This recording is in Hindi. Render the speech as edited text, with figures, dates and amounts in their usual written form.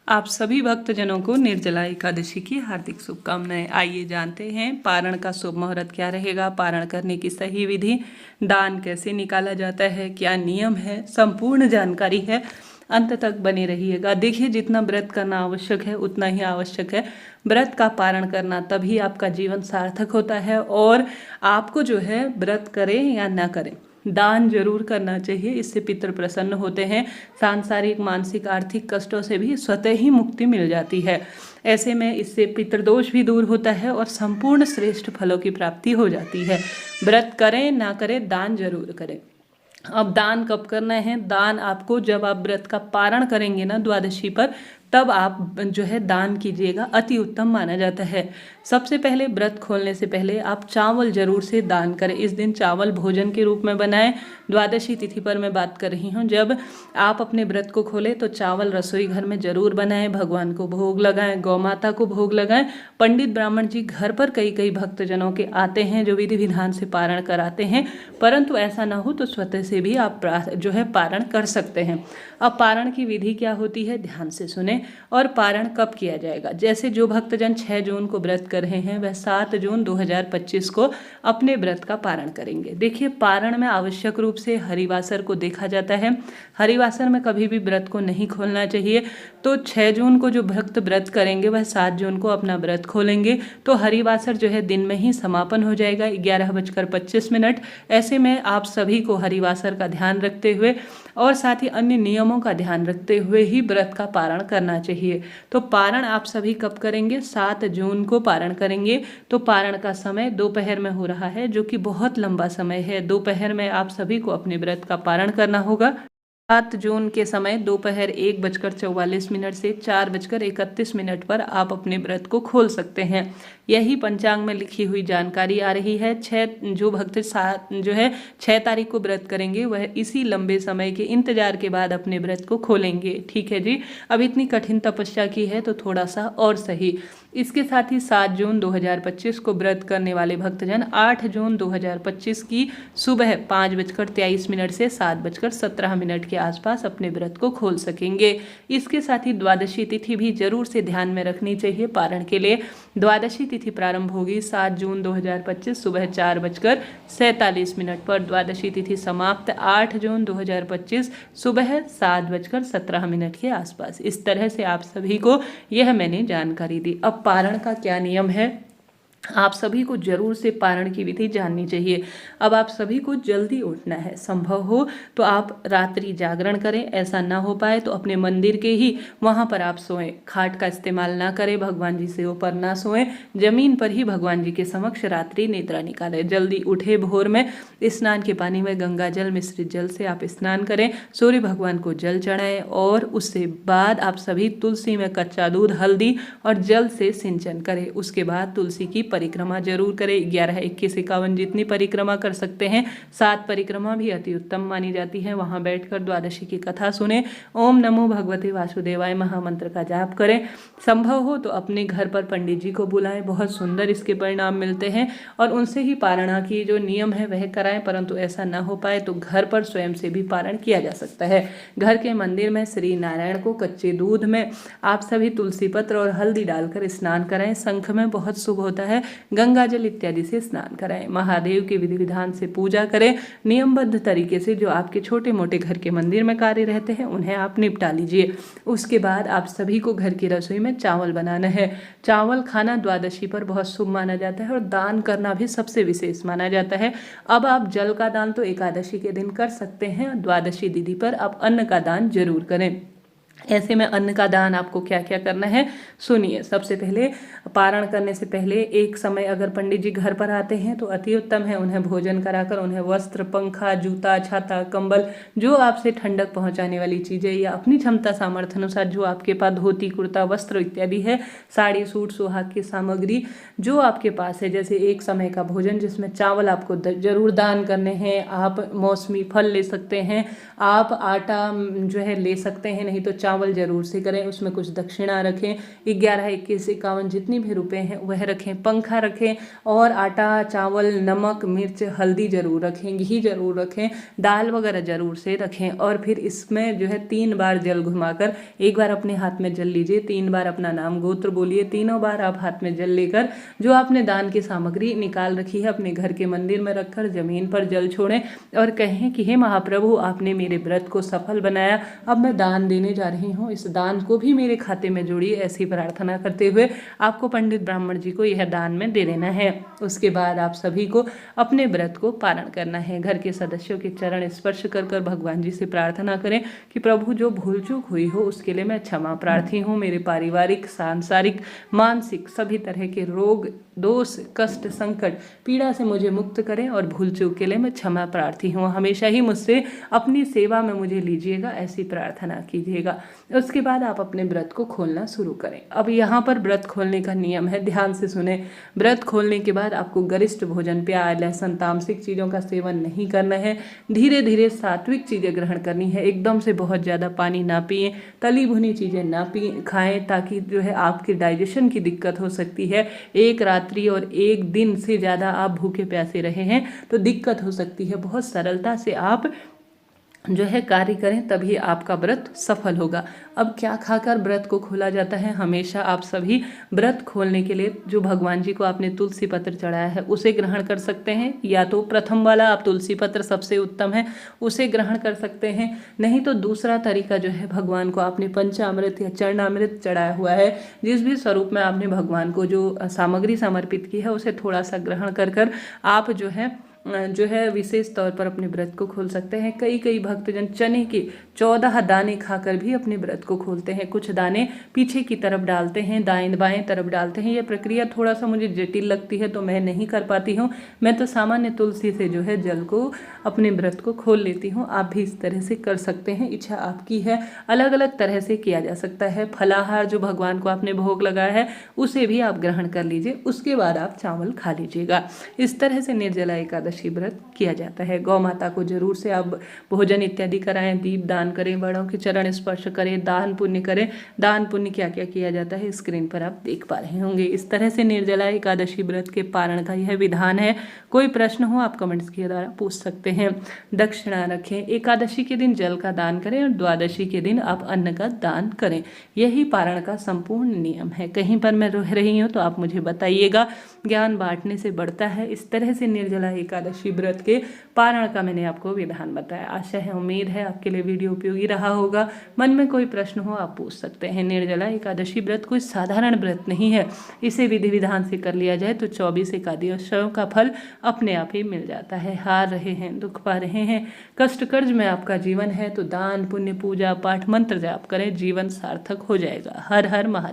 आप सभी भक्तजनों को निर्जला एकादशी की हार्दिक शुभकामनाएं। आइए जानते हैं पारण का शुभ मुहूर्त क्या रहेगा, पारण करने की सही विधि, दान कैसे निकाला जाता है, क्या नियम है, संपूर्ण जानकारी है। अंत तक बने रहिएगा। देखिए, जितना व्रत करना आवश्यक है उतना ही आवश्यक है व्रत का पारण करना, तभी आपका जीवन सार्थक होता है। और आपको जो है व्रत करें या ना करें, दान जरूर करना चाहिए। इससे पितृ प्रसन्न होते हैं। सांसारिक, मानसिक, आर्थिक कष्टों से भी स्वतः ही मुक्ति मिल जाती है। ऐसे में इससे पितृदोष भी दूर होता है और संपूर्ण श्रेष्ठ फलों की प्राप्ति हो जाती है। व्रत करें ना करें, दान जरूर करें। अब दान कब करना है? दान आपको जब आप व्रत का पारण करेंगे ना द्वादशी पर, तब आप जो है दान कीजिएगा, अति उत्तम माना जाता है। सबसे पहले व्रत खोलने से पहले आप चावल जरूर से दान करें। इस दिन चावल भोजन के रूप में बनाएं। द्वादशी तिथि पर मैं बात कर रही हूँ। जब आप अपने व्रत को खोलें तो चावल रसोई घर में जरूर बनाएं, भगवान को भोग लगाएं, गौ माता को भोग लगाएं। पंडित ब्राह्मण जी घर पर कई कई भक्तजनों के आते हैं जो विधि विधान से पारण कराते हैं, परंतु ऐसा ना हो तो स्वतः से भी आप जो है पारण कर सकते हैं। अब पारण की विधि क्या होती है, ध्यान से सुने। और पारण कब किया जाएगा? जैसे जो भक्तजन 6 जून को व्रत कर रहे हैं वह 7 जून 2025 को अपने व्रत का पारण करेंगे। देखिए, पारण में आवश्यक रूप से हरिवासर को देखा जाता है। हरिवासर में कभी भी व्रत को नहीं खोलना चाहिए। तो 6 जून को जो भक्त व्रत करेंगे वह 7 जून को अपना व्रत खोलेंगे, तो हरिवासर जो है दिन में ही समापन हो जाएगा, 11:25। ऐसे में आप सभी को हरिवासर का ध्यान रखते हुए और साथ ही अन्य नियमों का ध्यान रखते हुए ही व्रत का पारण करना चाहिए। तो पारण आप सभी कब करेंगे? 7 जून को पारण करेंगे। तो पारण का समय दोपहर में हो रहा है, जो कि बहुत लंबा समय है। दोपहर में आप सभी को अपने व्रत का पारण करना होगा। 7 जून के समय दोपहर 1:44 से 4:31 पर आप अपने व्रत को खोल सकते हैं। यही पंचांग में लिखी हुई जानकारी आ रही है। जो भक्त 6 तारीख को व्रत करेंगे वह इसी लंबे समय के इंतजार के बाद अपने व्रत को खोलेंगे। ठीक है जी। अब इतनी कठिन तपस्या की है तो थोड़ा सा और सही। इसके साथ ही 7 जून 2025 को व्रत करने वाले भक्तजन 8 जून 2025 की सुबह 5:23 से 7:17 के आसपास अपने व्रत को खोल सकेंगे। इसके साथ ही द्वादशी तिथि भी जरूर से ध्यान में रखनी चाहिए पारण के लिए। द्वादशी तिथि प्रारंभ होगी 7 जून 2025 सुबह 4:47 पर। द्वादशी तिथि समाप्त 8 जून 2025 सुबह 7:17 के आसपास। इस तरह से आप सभी को यह मैंने जानकारी दी। अब पारण का क्या नियम है, आप सभी को जरूर से पारण की विधि जाननी चाहिए। अब आप सभी को जल्दी उठना है। संभव हो तो आप रात्रि जागरण करें, ऐसा ना हो पाए तो अपने मंदिर के ही वहाँ पर आप सोएं। खाट का इस्तेमाल ना करें, भगवान जी से ऊपर ना सोएं, जमीन पर ही भगवान जी के समक्ष रात्रि निद्रा निकालें। जल्दी उठे, भोर में स्नान के पानी में गंगा जल मिश्रित जल से आप स्नान करें, सूर्य भगवान को जल चढ़ाएं और उससे बाद आप सभी तुलसी में कच्चा दूध, हल्दी और जल से सिंचन करें। उसके बाद तुलसी की परिक्रमा जरूर करें। 11, 21, 51 जितनी परिक्रमा कर सकते हैं। 7 परिक्रमा भी अति उत्तम मानी जाती है। वहां बैठकर द्वादशी की कथा सुने, ओम नमो भगवते वासुदेवाय महामंत्र का जाप करें। संभव हो तो अपने घर पर पंडित जी को बुलाएं, बहुत सुंदर इसके परिणाम मिलते हैं, और उनसे ही पारणा की जो नियम है वह कराएं। परंतु ऐसा ना हो पाए तो घर पर स्वयं से भी पारण किया जा सकता है। घर के मंदिर में श्री नारायण को कच्चे दूध में आप सभी तुलसी पत्र और हल्दी डालकर स्नान कराएं। शंख में बहुत शुभ होता है, गंगा जल इत्यादि से स्नान कराएं। महादेव के विधि विधान से पूजा करें। नियमबद्ध तरीके से जो आपके छोटे मोटे घर के मंदिर में कार्य रहते हैं उन्हें आप निपटा लीजिए। उसके बाद आप सभी को घर की रसोई में चावल बनाना है। चावल खाना द्वादशी पर बहुत शुभ माना जाता है और दान करना भी सबसे विशेष माना जाता है। अब आप जल का दान तो एकादशी के दिन कर सकते हैं, द्वादशी तिथि पर आप अन्न का दान जरूर करें। ऐसे में अन्न का दान आपको क्या क्या करना है सुनिए। सबसे पहले पारण करने से पहले एक समय अगर पंडित जी घर पर आते हैं तो अति उत्तम है, उन्हें भोजन कराकर उन्हें वस्त्र, पंखा, जूता, छाता, कंबल, जो आपसे ठंडक पहुंचाने वाली चीजें या अपनी क्षमता सामर्थ्य अनुसार जो आपके पास धोती, कुर्ता, वस्त्र इत्यादि है, साड़ी, सूट, सुहाग की सामग्री जो आपके पास है, जैसे एक समय का भोजन जिसमें चावल आपको जरूर दान करने हैं। आप मौसमी फल ले सकते हैं, आप आटा जो है ले सकते हैं, नहीं तो चावल चावल जरूर से करें, उसमें कुछ दक्षिणा रखें, 11, 21, 51 जितनी भी रुपए हैं वह रखें, पंखा रखें और आटा, चावल, नमक, मिर्च, हल्दी जरूर रखें, घी जरूर रखें, दाल वगैरह जरूर से रखें। और फिर इसमें जो है 3 बार जल घुमाकर, एक बार अपने हाथ में जल लीजिए, 3 बार अपना नाम गोत्र बोलिए, तीनों बार आप हाथ में जल लेकर जो आपने दान की सामग्री निकाल रखी है अपने घर के मंदिर में रखकर जमीन पर जल छोड़ें और कहें कि हे महाप्रभु, आपने मेरे व्रत को सफल बनाया, अब मैं दान देने जा रही हूँ, इस दान को भी मेरे खाते में जोड़िए। ऐसी प्रार्थना करते हुए आपको पंडित ब्राह्मण जी को यह दान में दे देना है। उसके बाद आप सभी को अपने व्रत को पारण करना है। घर के सदस्यों के चरण स्पर्श कर कर भगवान जी से प्रार्थना करें कि प्रभु जो भूल चूक हुई हो उसके लिए मैं क्षमा प्रार्थी हूँ। मेरे पारिवारिक, सांसारिक, मानसिक सभी तरह के रोग, दोष, कष्ट, संकट, पीड़ा से मुझे मुक्त करें और भूल चूक के लिए मैं क्षमा प्रार्थी हूँ। हमेशा ही मुझसे अपनी सेवा में मुझे लीजिएगा, ऐसी प्रार्थना कीजिएगा। उसके बाद आप अपने व्रत को खोलना शुरू करें। अब यहाँ पर व्रत खोलने का नियम है, ध्यान से सुने। व्रत खोलने के बाद आपको गरिष्ठ भोजन, प्याज, लहसुन, तामसिक चीज़ों का सेवन नहीं करना है। धीरे धीरे सात्विक चीज़ें ग्रहण करनी है। एकदम से बहुत ज़्यादा पानी ना पिए, तली भुनी चीज़ें ना खाएं, ताकि जो है आपके डाइजेशन की दिक्कत हो सकती है। एक रात्रि और एक दिन से ज़्यादा आप भूखे प्यासे रहे हैं तो दिक्कत हो सकती है। बहुत सरलता से आप जो है कार्य करें, तभी आपका व्रत सफल होगा। अब क्या खाकर व्रत को खोला जाता है? हमेशा आप सभी व्रत खोलने के लिए जो भगवान जी को आपने तुलसी पत्र चढ़ाया है उसे ग्रहण कर सकते हैं, या तो प्रथम वाला आप तुलसी पत्र सबसे उत्तम है उसे ग्रहण कर सकते हैं। नहीं तो दूसरा तरीका जो है, भगवान को आपने पंचामृत या चरणामृत चढ़ाया हुआ है, जिस भी स्वरूप में आपने भगवान को जो सामग्री समर्पित की है उसे थोड़ा सा ग्रहण कर कर आप जो है विशेष तौर पर अपने व्रत को खोल सकते हैं। कई भक्तजन चने के 14 दाने खाकर भी अपने व्रत को खोलते हैं। कुछ दाने पीछे की तरफ डालते हैं, दाएं बाएं तरफ डालते हैं। यह प्रक्रिया थोड़ा सा मुझे जटिल लगती है तो मैं नहीं कर पाती हूँ। मैं तो सामान्य तुलसी से जो है जल को अपने व्रत को खोल लेती हूँ। आप भी इस तरह से कर सकते हैं, इच्छा आपकी है। अलग अलग तरह से किया जा सकता है। फलाहार जो भगवान को आपने भोग लगाया है उसे भी आप ग्रहण कर लीजिए, उसके बाद आप चावल खा लीजिएगा। इस तरह से निर्जला एकादशी व्रत किया जाता है। गौ माता को जरूर से आप भोजन इत्यादि कराएं, दीप दान करें, बड़ों के चरण स्पर्श करें, दान पुण्य करें। दान पुण्य क्या क्या किया जाता है स्क्रीन पर आप देख पा रहे होंगे। इस तरह से निर्जला एकादशी व्रत के पारण का यह विधान है। कोई प्रश्न हो आप कमेंट्स के द्वारा पूछ सकते हैं। दक्षिणा रखें, एकादशी के दिन जल का दान करें और द्वादशी के दिन आप अन्न का दान करें। यही पारण का संपूर्ण नियम है। कहीं पर मैं रह रही हूँ तो आप मुझे बताइएगा, ज्ञान बांटने से बढ़ता है। इस तरह से निर्जला एकादशी व्रत के पारण का मैंने आपको विधान बताया। आशा है, उम्मीद है आपके लिए वीडियो उपयोगी रहा होगा। मन में कोई प्रश्न हो आप पूछ सकते हैं। निर्जला एकादशी व्रत कोई साधारण व्रत नहीं है। इसे विधि विधान से कर लिया जाए तो 24 एकादशियों का फल अपने आप ही मिल जाता है। हार रहे हैं, दुख पा रहे हैं, कष्ट कर्ज में आपका जीवन है तो दान पुण्य, पूजा पाठ, मंत्र जाप करें, जीवन सार्थक हो जाएगा। हर हर महादेव।